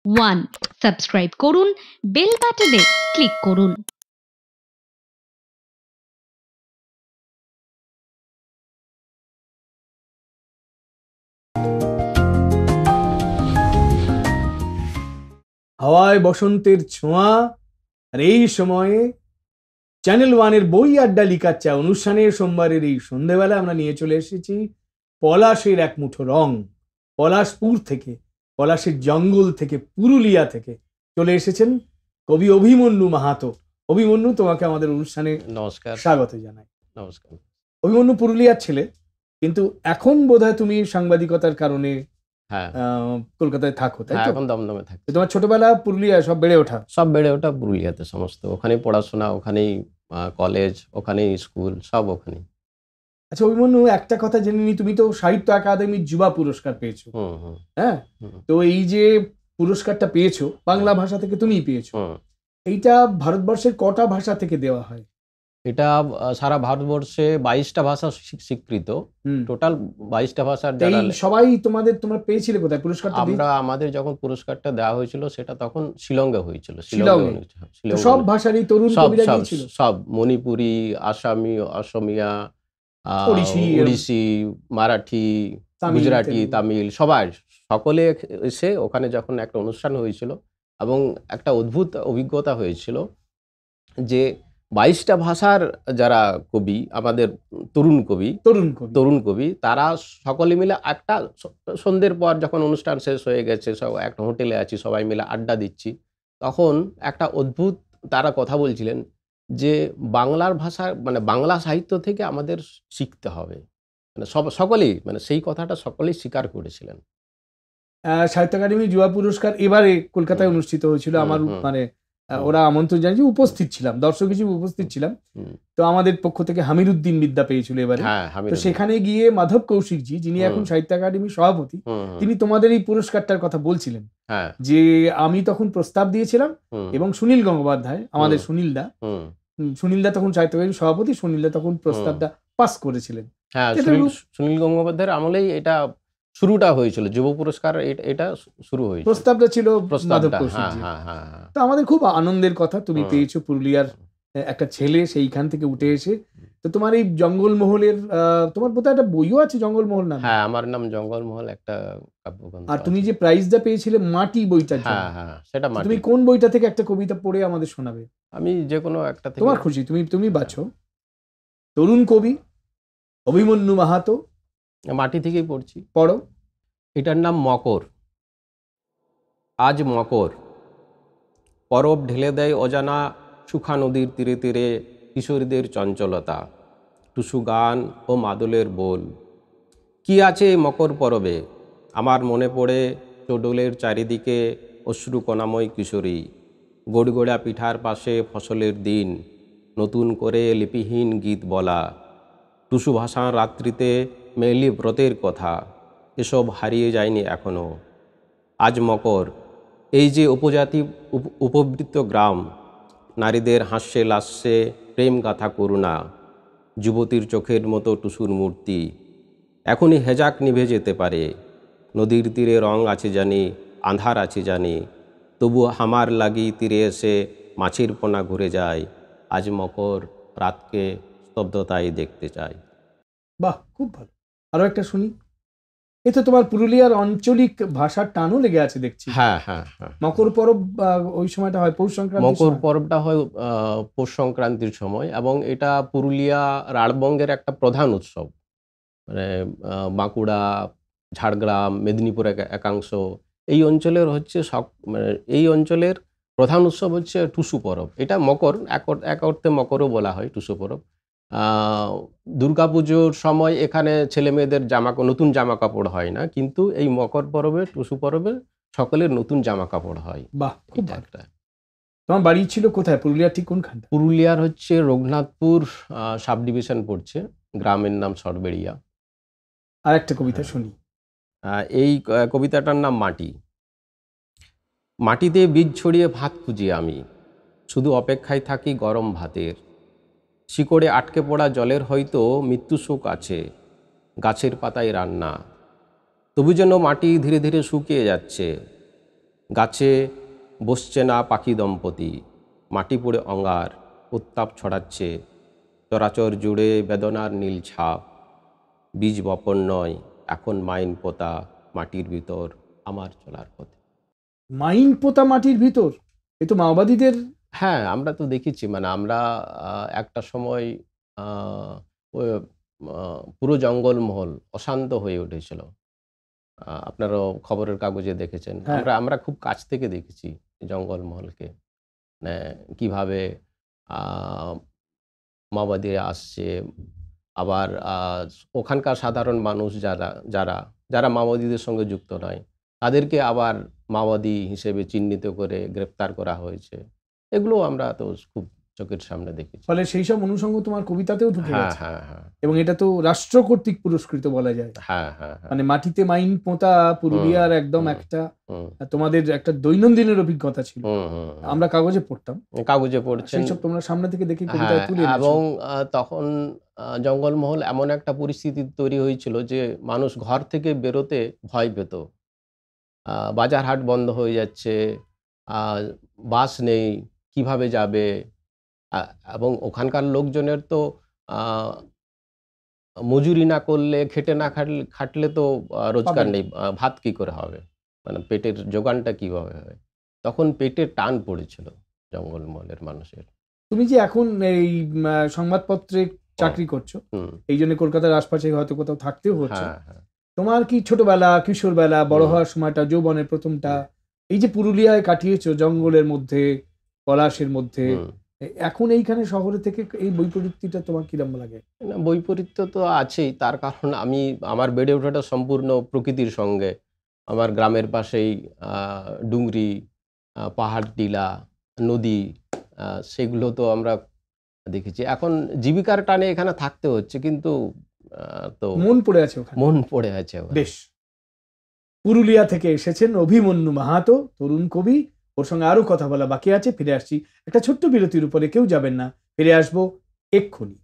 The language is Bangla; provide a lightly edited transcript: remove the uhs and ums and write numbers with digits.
1 সাবস্ক্রাইব করুন, বেল বাটনে ক্লিক করুন। হাওয়ায় বসন্তের ছোঁয়া আর এই সময়ে চ্যানেল ওয়ানের বই আড্ডা লিকার চা অনুষ্ঠানে সোমবারের এই সন্ধেবেলা আমরা নিয়ে চলে এসেছি পলাশের এক মুঠো রং। পলাশপুর থেকে, পলাশের জঙ্গল থেকে, পুরুলিয়া থেকে চলে এসেছেন কবি অভিমন্যু মাহাতো। অভিমন্যু, তোমাকে আমাদের অনুষ্ঠানে নমস্কার। স্বাগত জানাই। নমস্কার। অভিমন্যু পুরুলিয়ার ছেলে, কিন্তু এখন বোধহয় তুমি সাংবাদিকতার কারণে হ্যাঁ, কলকাতায় থাকো, তাই তো? এখন দমদমে থাকি। তোমার ছোটবেলা পুরুলিয়ায় সব বেড়ে ওঠা? সব বেড়ে ওঠা পুরুলিয়াতে, সমস্ত ওখানেই পড়াশোনা, ওখানেই কলেজ, ওখানেই স্কুল, সব ওখানেই। আচ্ছা অভিমন্যু, একটা কথা জেনে নি, তুমি তো সাহিত্য একাডেমির যুবা পুরস্কার পেয়েছো। হ্যাঁ, তো এই যে পুরস্কারটা পেয়েছো বাংলা ভাষা থেকে তুমিই পেয়েছো, এইটা ভারতবর্ষের কটা ভাষা থেকে দেওয়া হয়? এটা সারা ভারতবর্ষে 22টা ভাষা স্বীকৃত, টোটাল 22টা ভাষার। সবাই তোমরা পেয়েছিলে কোথায় পুরস্কারটা? আমাদের যখন পুরস্কারটা দেওয়া হয়েছিল সেটা তখন শিলংয়ে হয়েছিল। সব ভাষারই তরুণ কবিরা গিয়েছিল? সব মণিপুরি, আসামি, অসমিয়া, ওড়িশি, মারাঠি, গুজরাটি, তামিল, সকলে এসে ওখানে যখন একটা অনুষ্ঠান হয়েছিল এবং একটা অদ্ভুত অভিজ্ঞতা হয়েছিল যে 22টা ভাষার যারা কবি, আমাদের তরুণ কবি, তারা সকলে মিলে একটা সন্ধ্যের পর যখন অনুষ্ঠান শেষ হয়ে গেছে, সব একটা হোটেলে আছি, সবাই মিলে আড্ডা দিচ্ছি, তখন একটা অদ্ভুত তারা কথা বলছিলেন যে বাংলার ভাষা, মানে বাংলা সাহিত্য থেকে আমাদের শিখতে হবে, মানে সকলেই, মানে সেই কথাটা সকলেই স্বীকার করেছিলেন। সাহিত্য একাডেমি যুবা পুরস্কার এবারে কলকাতায় অনুষ্ঠিত হয়েছিল। আমার মানে ওরা আমন্ত্রণ জানিয়েছে, উপস্থিত ছিলাম, দর্শক হিসেবে উপস্থিত ছিলাম। তো আমাদের পক্ষ থেকে হামিরুদ্দিন বিদ্যা পেয়েছিল এবারে। তো সেখানে গিয়ে মাধব কৌশিকজি, যিনি এখন সাহিত্য একাডেমির সভাপতি, তিনি তোমাদের এই পুরস্কারটার কথা বলছিলেন যে আমি তখন প্রস্তাব দিয়েছিলাম এবং সুনীল গঙ্গোপাধ্যায়, আমাদের সুনীলদা তখন সাহিত্য একাডেমির সভাপতি, সুনীলদা তখন প্রস্তাবটা পাস করেছিলেন। হ্যাঁ, সুনীল গঙ্গোপাধ্যায়ের আমলেই এটা শুরুটা হয়েছিল, যুব পুরস্কার এটা শুরু হয়েছিল, প্রস্তাবটা ছিল মাধব কৌশিকজি। তো আমাদের খুব আনন্দের কথা, তুমি পেয়েছো, পুরুলিয়ার একটা ছেলে সেইখান থেকে উঠে এসে। তো তোমার এই জঙ্গলমহলের, তোমার বোধহয় একটা বইও আছে জঙ্গলমহল নামে? হ্যাঁ, আমার নাম জঙ্গলমহল, একটা কাব্যগ্রন্থ। আর তুমি যে প্রাইজটা পেয়েছিলে মাটি বইটার জন্য, হ্যাঁ, সেটা মাটি। তুমি কোন বইটা থেকে একটা কবিতা পড়ে আমাদের শোনাবে? আমি যে কোনো একটা থেকে, তোমার খুশি, তুমি বাছো। তরুণ কবি অভিমন্যু মাহাতো, মাটি থেকেই পড়ছি। পড়ো। এটার নাম মকর। আজ মকর, পরব ঢেলে দেয় অজানা সুখা নদীর তীরে তীরে কিশোরীদের চঞ্চলতা, টুসু গান ও মাদলের বোল। কি আছে মকর পরবে? আমার মনে পড়ে চডলের চারিদিকে অশ্রু কণাময় কিশোরী, গড়গড়া পিঠার পাশে ফসলের দিন, নতুন করে লিপিহীন গীত বলা, টুসু ভাষার রাত্রিতে মেলি ব্রতের কথা, এসব হারিয়ে যায়নি এখনও। আজ মকর, এই যে উপজাতি উপবৃত্ত গ্রাম, নারীদের হাস্যে লাস্যে প্রেম গাথা করুণা, যুবতীর চোখের মতো টুসুর মূর্তি, এখনই হেজাক নিভে যেতে পারে। নদীর তীরে রং আছে জানি, আঁধার আছে জানি, তবু হামার লাগি তীরে এসে মাছের পোনা ঘুরে যায়। আজ মকর, রাতকে স্তব্ধতায় দেখতে চাই। বাহ, খুব ভালো। আরো একটা শুনি। এ তো তোমার পুরুলিয়ার আঞ্চলিক ভাষার টানও লেগে আছে দেখছি। হ্যাঁ। মকর পরব ওই সময়টা হয় পৌষ সংক্রান্তি। মকর পরবটা হয় পৌষ সংক্রান্তির সময়, এবং এটা পুরুলিয়া রাঢ়বঙ্গের একটা প্রধান উৎসব। মানে বাঁকুড়া, ঝাড়গ্রাম, মেদিনীপুর একাংশ, এই অঞ্চলের হচ্ছে মানে এই অঞ্চলের প্রধান উৎসব হচ্ছে টুসু পরব। এটা মকর, এক অর্থে মকরও বলা হয় টুসু পরব। দুর্গাপুজোর সময় এখানে ছেলে মেয়েদের নতুন জামা কাপড় হয় না, কিন্তু এই মকর পরবে, টুসু পরবে সকলের নতুন জামা কাপড় হয়। বাহ, খুব একটা। তোমার বাড়ি ছিল কোথায়? পুরুলিয়ার ঠিক কোনখানটা? পুরুলিয়ার হচ্ছে রঘুনাথপুর সাব ডিভিশন পড়ছে, গ্রামের নাম সরবেড়িয়া। আর একটা কবিতা শুনি। এই কবিতাটার নাম মাটি। মাটিতে বীজ ছড়িয়ে ভাত খুঁজি আমি, শুধু অপেক্ষায় থাকি গরম ভাতের। শিকড়ে আটকে পড়া জলের হয়তো মৃত্যু সুখ আছে, গাছের পাতায় রান্না, তবু যেন মাটি ধীরে ধীরে শুকিয়ে যাচ্ছে। গাছে বসছে না পাখি দম্পতি, মাটি পড়ে অঙ্গার, উত্তাপ ছড়াচ্ছে চরাচর জুড়ে বেদনার নীল ছাপ। বীজ বপন নয়, এখন মাইন পোতা মাটির ভিতর আমার চলার পথে। মাইন পোতা মাটির ভিতর, এ তো মাওবাদীদের। হ্যাঁ, আমরা তো দেখেছি, মানে আমরা একটা সময় পুরো জঙ্গলমহল অশান্ত হয়ে উঠেছিল। আপনারাও খবরের কাগজে দেখেছেন। হ্যাঁ। আমরা খুব কাছ থেকে দেখেছি জঙ্গলমহলকে, মানে কিভাবে মাওবাদীরা আসছে, আবার ওখানকার সাধারণ মানুষ যারা যারা যারা মাওবাদীদের সঙ্গে যুক্ত নয়, তাদেরকে আবার মাওবাদী হিসেবে চিহ্নিত করে গ্রেপ্তার করা হয়েছে। এগুলো আমরা তো খুব চোখের সামনে দেখেছি। ফলে সেই সব অনুষঙ্গ তোমার কবিতাতেও ঢুকে হ্যাঁ, গেছে। হ্যাঁ, হ্যাঁ, এবং এটা তো রাষ্ট্র কর্তৃক পুরস্কৃত বলা যায়। হ্যাঁ, হ্যাঁ, হ্যাঁ। মানে মাটিতে মাইন পোঁতা পুরুলিয়ার একদম একটা হুম, তোমাদের একটা দৈনন্দিনের অভিজ্ঞতা ছিল। হুম, হুম, হুম। আমরা কাগজে পড়তাম, কাগজে পড়ছেন। সেই সব তোমরা সামনে থেকে দেখে হ্যাঁ, কবিতায় তুলে এনেছো। এবং তখন জঙ্গলমহল এমন একটা পরিস্থিতি তৈরি হয়েছিল যে মানুষ ঘর থেকে বেরোতে ভয় পেত। বাজার হাট বন্ধ হয়ে যাচ্ছে, বাস নেই, কিভাবে যাবে? আ এবং ওখানকার লোকজনের তো আ মজুরি না করলে, খেটে না খাটলে তো রোজগার পাবে না। নেই। ভাত কি করে হবে? মানে পেটের জোগানটা কিভাবে হবে? তখন পেটে টান পড়েছিল জঙ্গলমহলের মানুষের। তুমি যে এখন এই সংবাদপত্রে চাকরি করছো, হুম। এই জন্য কলকাতার আশপাশে হয়তো কোথাও থাকতেও হচ্ছে। হ্যাঁ, হ্যাঁ। তোমার কি ছোটবেলা, কিশোরবেলা, বড় হওয়ার সময়টা, যৌবনের প্রথমটা, এই যে পুরুলিয়ায় কাটিয়েছো জঙ্গলের মধ্যে, পলাশের মধ্যে, হুম। এখন এইখানে শহরে থেকে এই বৈপরীত্যটা তোমার কিরকম লাগে? না, বৈপরীত্য তো আছেই। তার কারণ আমার বেড়ে ওঠাটা সম্পূর্ণ প্রকৃতির সঙ্গে। আমার গ্রামের পাশেই ডুংরি, পাহাড় টিলা, নদী, সেগুলো তো আমরা দেখেছি। এখন জীবিকার টানে এখানে থাকতে হচ্ছে, কিন্তু তো মন পড়ে আছে ওখানে। মন পড়ে আছে ওখানে। বেশ। পুরুলিয়া থেকে এসেছেন অভিমন্যু মাহাতো, তরুণ কবি। ওর সঙ্গে আরো কথা বলা বাকি আছে, ফিরে আসছি একটা ছোট্ট বিরতির উপরে। কেউ যাবেন না, ফিরে আসবো এক্ষুনি।